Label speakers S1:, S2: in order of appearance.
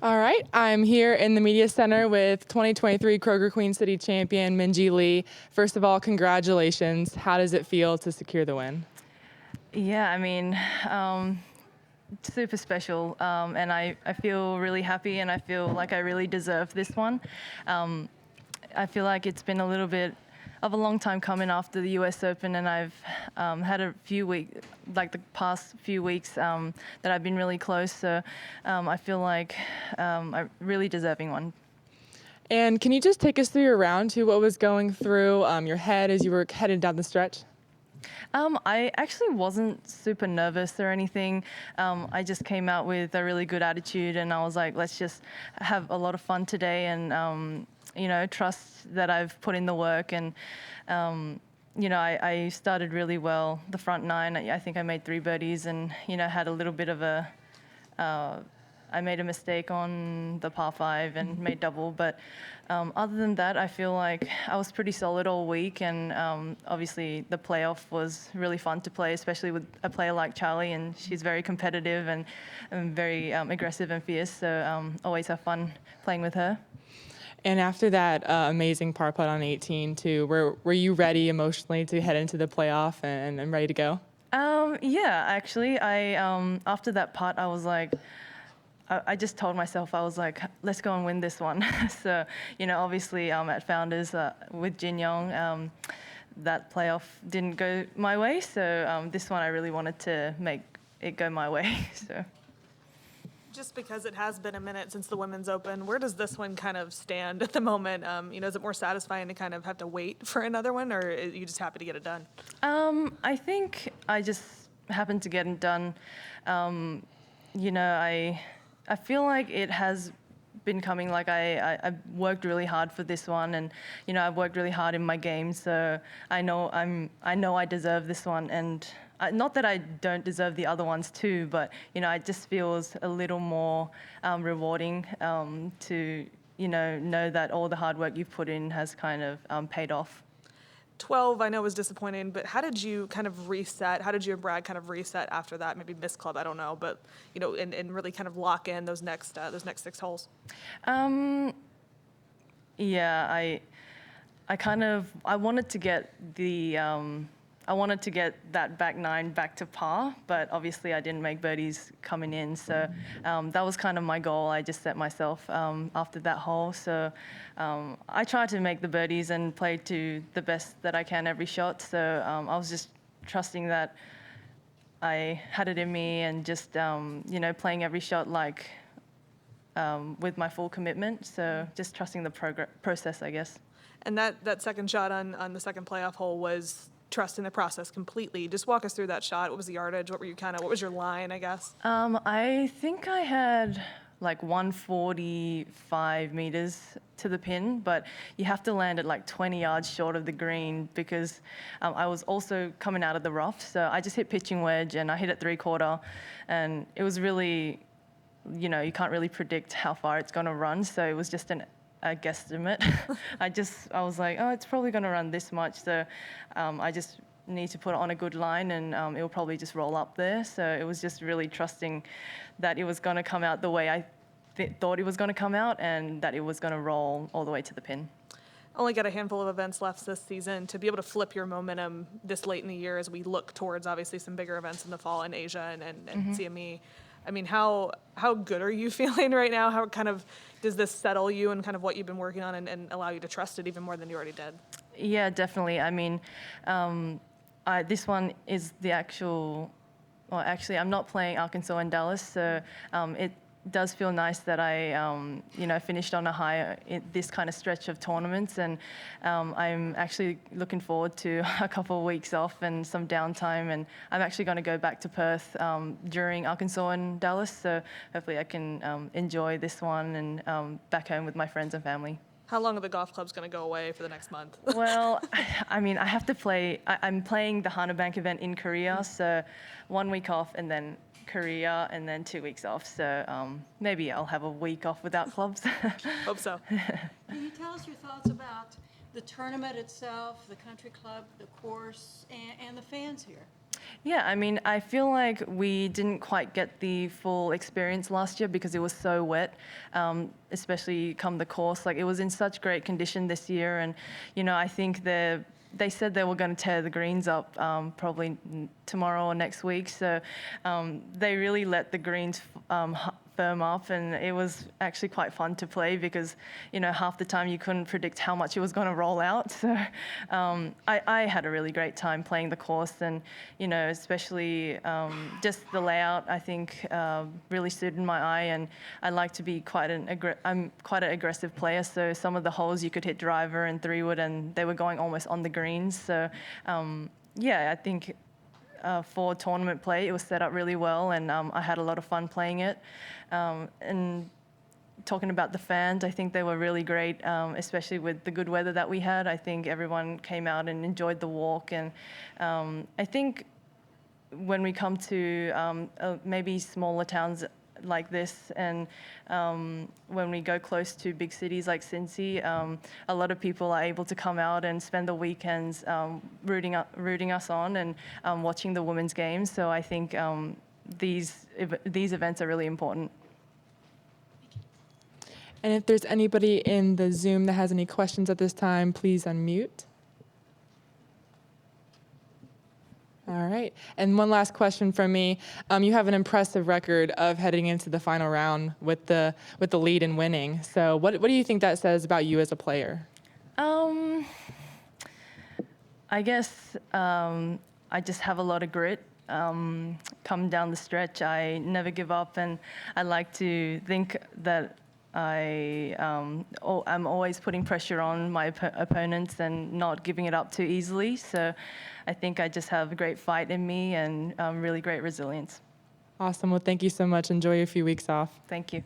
S1: All right, I'm here in the media center with 2023 Kroger Queen City champion Minjee Lee. First of all, congratulations. How does it feel to secure the win?
S2: Yeah, I mean, super special, and I feel really happy, and I feel like I really deserve this one. I feel like it's been a little bit of a long time coming after the US Open, and I've had a few weeks, like the past few weeks, that I've been really close. So I feel like I'm really deserving one.
S1: And can you just take us through your round to what was going through your head as you were headed down the stretch?
S2: I actually wasn't super nervous or anything. I just came out with a really good attitude, and I was like, let's just have a lot of fun today, and trust that I've put in the work. And I started really well the front nine. I think I made 3 birdies, and had a little bit of a. I made a mistake on the par 5 and made double, but other than that, I feel like I was pretty solid all week, and obviously the playoff was really fun to play, especially with a player like Charlie, and she's very competitive and very aggressive and fierce, so always have fun playing with her.
S1: And after that amazing par putt on 18 too, were you ready emotionally to head into the playoff and ready to go?
S2: Yeah, actually, after that putt, I was like, I just told myself, I was like, let's go and win this one. So, obviously at Founders with Jin Young, that playoff didn't go my way. So this one I really wanted to make it go my way. So.
S3: Just because it has been a minute since the Women's Open, where does this one kind of stand at the moment? Is it more satisfying to kind of have to wait for another one, or are you just happy to get it done?
S2: I think I just happened to get it done. I feel like it has been coming. Like I worked really hard for this one, and I've worked really hard in my game, so I know I deserve this one. And not that I don't deserve the other ones too, but it just feels a little more rewarding to know that all the hard work you've put in has kind of paid off.
S3: 12, I know, was disappointing, but how did you kind of reset? How did you and Brad kind of reset after that? Maybe miss club, I don't know, but and really kind of lock in those next 6 holes.
S2: Yeah, I wanted to get that back 9 back to par, but obviously I didn't make birdies coming in. So that was kind of my goal. I just set myself after that hole. So I tried to make the birdies and play to the best that I can every shot. So I was just trusting that I had it in me, and just playing every shot like with my full commitment. So just trusting the process, I guess.
S3: And that second shot on the second playoff hole was trusting the process completely. Just walk us through that shot. What was the yardage? What was your line, I guess?
S2: I think I had like 145 meters to the pin, but you have to land at like 20 yards short of the green, because I was also coming out of the rough. So I just hit pitching wedge, and I hit it 3/4, and it was really, you can't really predict how far it's going to run. So it was just a guesstimate. I was like, oh, it's probably going to run this much. So I just need to put it on a good line, and it'll probably just roll up there. So it was just really trusting that it was going to come out the way I thought it was going to come out, and that it was going to roll all the way to the pin.
S3: Only got a handful of events left this season. To be able to flip your momentum this late in the year, as we look towards obviously some bigger events in the fall in Asia and CME, I mean, how good are you feeling right now? How kind of does this settle you and kind of what you've been working on, and allow you to trust it even more than you already did?
S2: Yeah, definitely. I mean, this one is the actual. Well, actually, I'm not playing Arkansas and Dallas, so it does feel nice that I, finished on a high in this kind of stretch of tournaments, and I'm actually looking forward to a couple of weeks off and some downtime, and I'm actually going to go back to Perth during Arkansas and Dallas, so hopefully I can enjoy this one and back home with my friends and family.
S3: How long are the golf clubs going to go away for the next month?
S2: Well, I mean, I have to play. I'm playing the Hana Bank event in Korea, so 1 week off, and then Korea, and then 2 weeks off. So maybe I'll have a week off without clubs.
S3: Hope so.
S4: Can you tell us your thoughts about the tournament itself, the country club, the course, and the fans here?
S2: Yeah, I mean, I feel like we didn't quite get the full experience last year because it was so wet, especially come the course. Like, it was in such great condition this year, and I think they said they were going to tear the greens up probably tomorrow or next week. So they really let the greens firm up, and it was actually quite fun to play because half the time you couldn't predict how much it was going to roll out. So I had a really great time playing the course, and especially just the layout I think really suited my eye, and I like to be I'm quite an aggressive player, so some of the holes you could hit driver and 3-wood and they were going almost on the greens. So yeah, I think for tournament play, it was set up really well, and I had a lot of fun playing it. And talking about the fans, I think they were really great, especially with the good weather that we had. I think everyone came out and enjoyed the walk, and I think when we come to maybe smaller towns like this, and when we go close to big cities like Cincy, a lot of people are able to come out and spend the weekends rooting us on and watching the women's games. So I think these events are really important.
S1: And if there's anybody in the Zoom that has any questions at this time, please unmute. All right. And one last question from me. You have an impressive record of heading into the final round with the lead and winning. So what do you think that says about you as a player?
S2: I guess I just have a lot of grit. Come down the stretch, I never give up, and I like to think that I'm always putting pressure on my opponents and not giving it up too easily. So I think I just have a great fight in me and really great resilience.
S1: Awesome. Well, thank you so much. Enjoy your few weeks off.
S2: Thank you.